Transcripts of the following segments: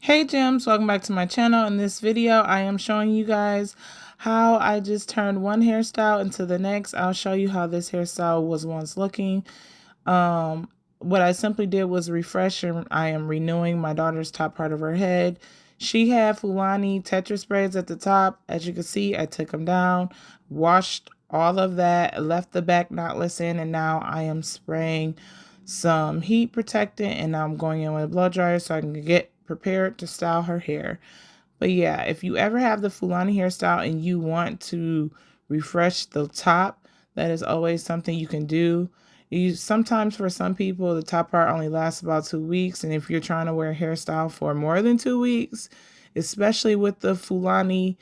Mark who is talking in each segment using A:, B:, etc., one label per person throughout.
A: Hey gems, welcome back to my channel. In this video, I am showing you guys how I just turned one hairstyle into the next. I'll show you how this hairstyle was once looking. What I simply did was refresh, and I am renewing my daughter's top part of her head. She had Fulani Tetris braids at the top. As you can see, I took them down, washed all of that, left the back knotless in, and now I am spraying some heat protectant, and I'm going in with a blow dryer so I can get prepared to style her hair. But yeah, if you ever have the Fulani hairstyle and you want to refresh the top, that is always something you can do. Sometimes for some people, the top part only lasts about 2 weeks. And if you're trying to wear a hairstyle for more than 2 weeks, especially with the Fulani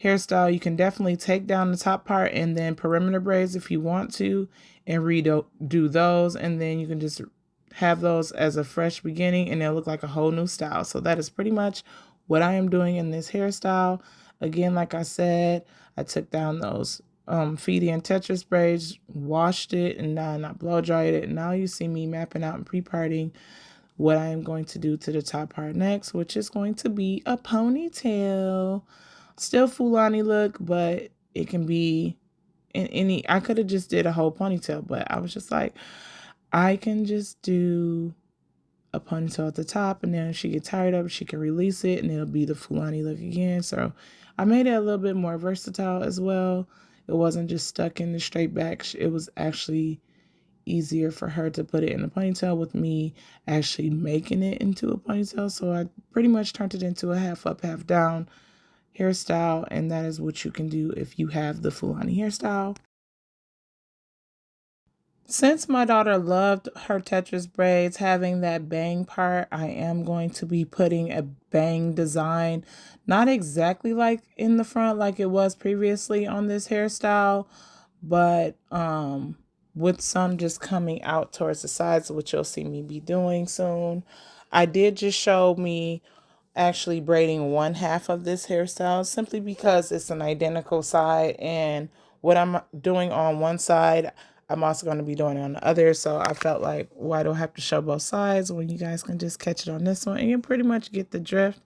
A: hairstyle, you can definitely take down the top part and then perimeter braids if you want to and redo those. And then you can just have those as a fresh beginning and they'll look like a whole new style. So that is pretty much what I am doing in this hairstyle. Again, like I said, I took down those Feedy and Tetris braids, washed it, and then I blow dried it. And now you see me mapping out and pre-parting what I am going to do to the top part next, which is going to be a ponytail. Still Fulani look, but it can be in any, I could have just did a whole ponytail, but I was just like, I can just do a ponytail at the top, and then if she gets tired of it, she can release it, and it'll be the Fulani look again. So I made it a little bit more versatile as well. It wasn't just stuck in the straight back. It was actually easier for her to put it in a ponytail with me actually making it into a ponytail. So I pretty much turned it into a half up, half down hairstyle, and that is what you can do if you have the Fulani hairstyle. Since my daughter loved her Tetris braids having that bang part, I am going to be putting a bang design, not exactly like in the front like it was previously on this hairstyle, but with some just coming out towards the sides, which you'll see me be doing soon. I did just show me actually braiding one half of this hairstyle simply because it's an identical side, and what I'm doing on one side I'm also going to be doing it on the other. So I felt like, why do I have to show both sides when you guys can just catch it on this one and you pretty much get the drift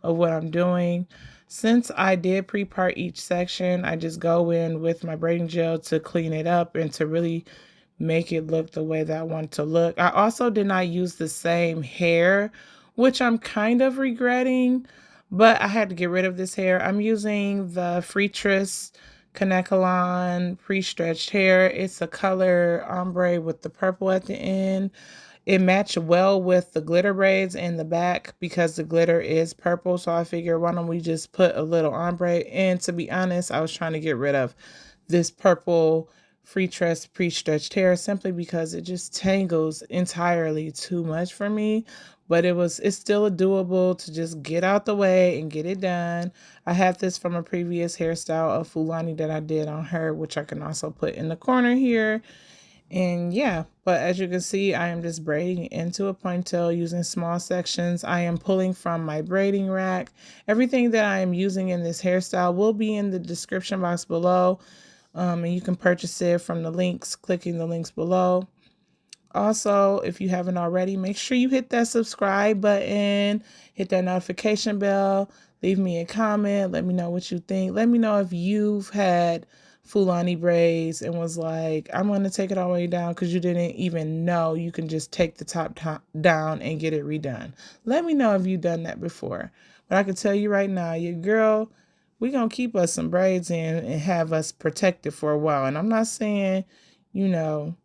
A: of what I'm doing. Since I did pre-part each section, I just go in with my braiding gel to clean it up and to really make it look the way that I want it to look. I also did not use the same hair, which I'm kind of regretting, but I had to get rid of this hair. I'm using the Freetress Kanekalon pre-stretched hair. It's a color ombre with the purple at the end. It matched well with the glitter braids in the back because the glitter is purple. So I figured, why don't we just put a little ombre? And to be honest, I was trying to get rid of this purple Freetress pre-stretched hair simply because it just tangles entirely too much for me. But it's still doable to just get out the way and get it done. I have this from a previous hairstyle of Fulani that I did on her, which I can also put in the corner here. And yeah, but as you can see, I am just braiding into a ponytail using small sections. I am pulling from my braiding rack. Everything that I am using in this hairstyle will be in the description box below. And you can purchase it from the links, clicking the links below. Also, if you haven't already, make sure you hit that subscribe button, hit that notification bell, leave me a comment, let me know what you think. Let me know if you've had Fulani braids and was like, I'm going to take it all the way down because you didn't even know you can just take the top down and get it redone. Let me know if you've done that before. But I can tell you right now, your girl, we're going to keep us some braids in and have us protected for a while. And I'm not saying, you know,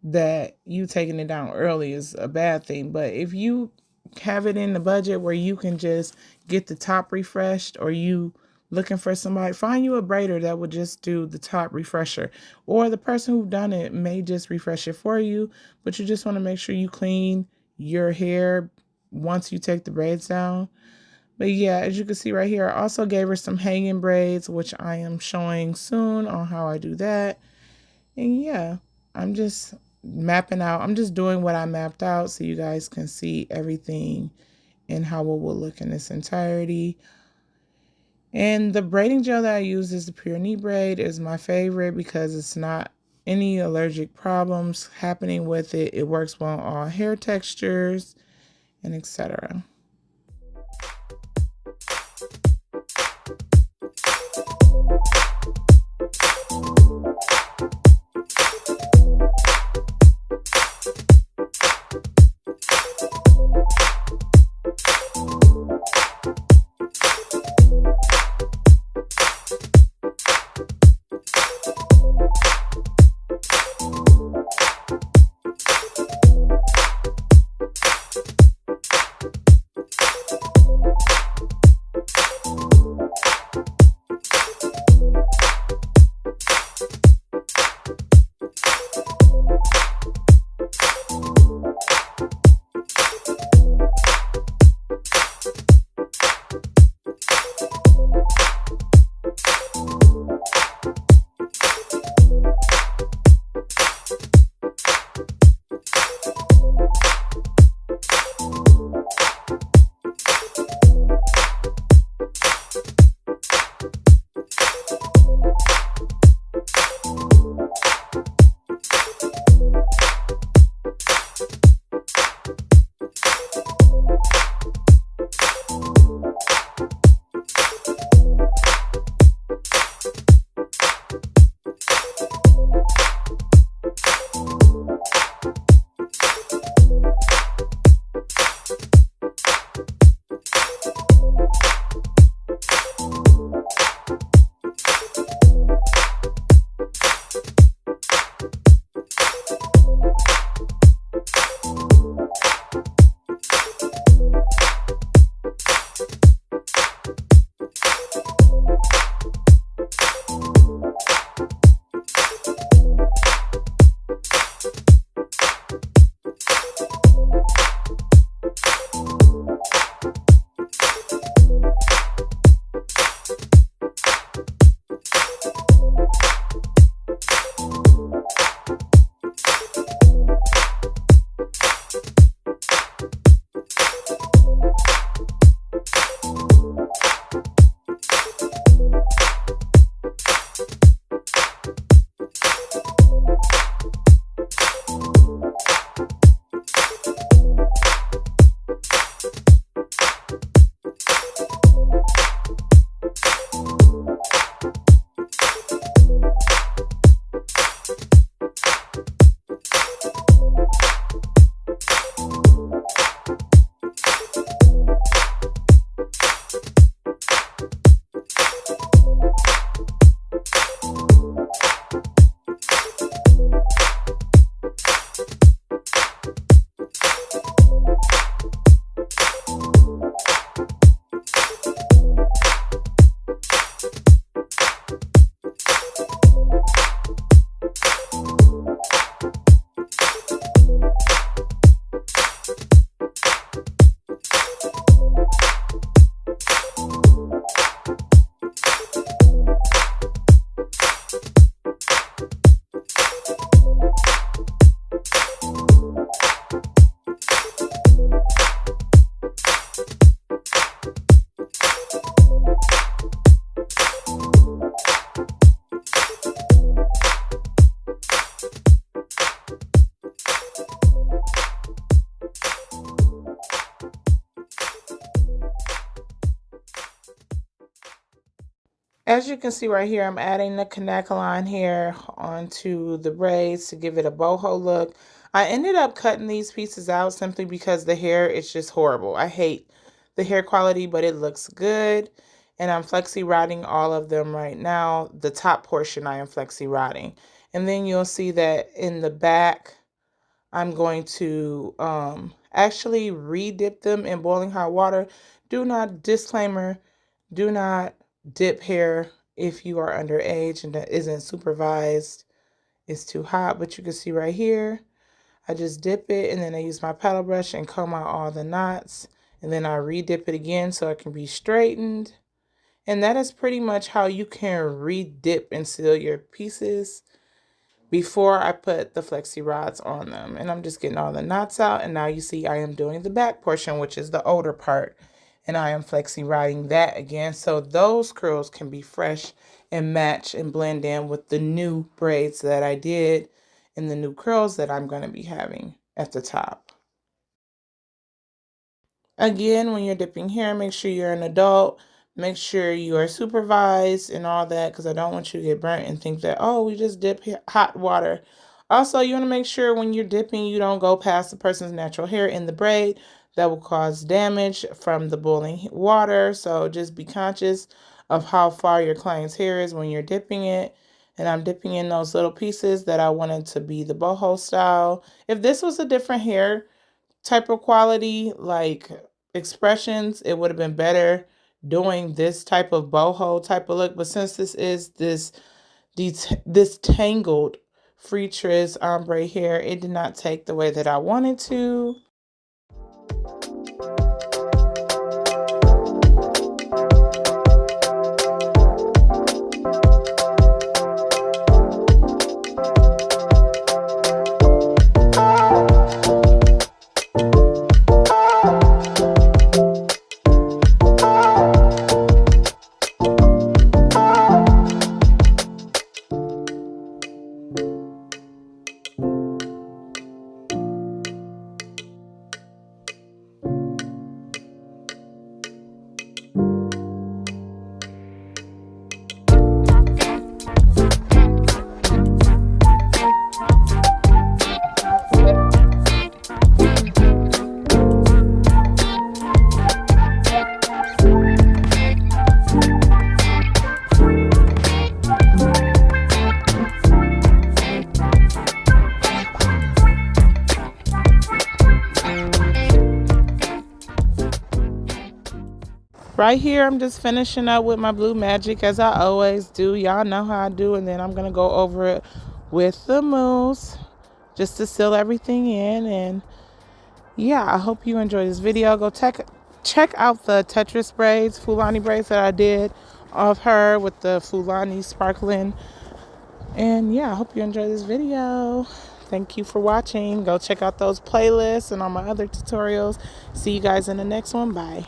A: that you taking it down early is a bad thing. But if you have it in the budget where you can just get the top refreshed, or you looking for somebody, find you a braider that would just do the top refresher, or the person who done it may just refresh it for you, but you just want to make sure you clean your hair once you take the braids down. But yeah, as you can see right here, I also gave her some hanging braids, which I am showing soon on how I do that. And yeah, I'm just mapping out. I'm just doing what I mapped out so you guys can see everything and how it will look in its entirety. And the braiding gel that I use is the Pure Knee Braid. Is my favorite because it's not any allergic problems happening with it. It works well on all hair textures and etc. As you can see right here, I'm adding the connect line here onto the braids to give it a boho look. I ended up cutting these pieces out simply because the hair is just horrible. I hate the hair quality, but it looks good. And I'm flexi rodding all of them right now. The top portion I am flexi rodding. And then you'll see that in the back, I'm going to actually re-dip them in boiling hot water. Disclaimer, do not dip hair if you are underage and that isn't supervised. It's too hot, but you can see right here, I just dip it and then I use my paddle brush and comb out all the knots. And then I re-dip it again so it can be straightened. And that is pretty much how you can re-dip and seal your pieces before I put the flexi rods on them. And I'm just getting all the knots out. And now you see I am doing the back portion, which is the older part. And I am flexi rodding that again. So those curls can be fresh and match and blend in with the new braids that I did and the new curls that I'm going to be having at the top. Again, when you're dipping hair, make sure you're an adult. Make sure you are supervised and all that, because I don't want you to get burnt and think that, oh, we just dip hot water. Also, you want to make sure when you're dipping, you don't go past the person's natural hair in the braid. That will cause damage from the boiling water. So just be conscious of how far your client's hair is when you're dipping it. And I'm dipping in those little pieces that I wanted to be the boho style. If this was a different hair type of quality, like expressions, it would have been better doing this type of boho type of look. But since this is this tangled Freetress ombre hair, it did not take the way that I wanted to. Right here, I'm just finishing up with my blue magic as I always do. Y'all know how I do. And then I'm going to go over it with the mousse just to seal everything in. And yeah, I hope you enjoyed this video. Go check out the Tetris braids, Fulani braids that I did of her with the Fulani sparkling. And yeah, I hope you enjoyed this video. Thank you for watching. Go check out those playlists and all my other tutorials. See you guys in the next one. Bye.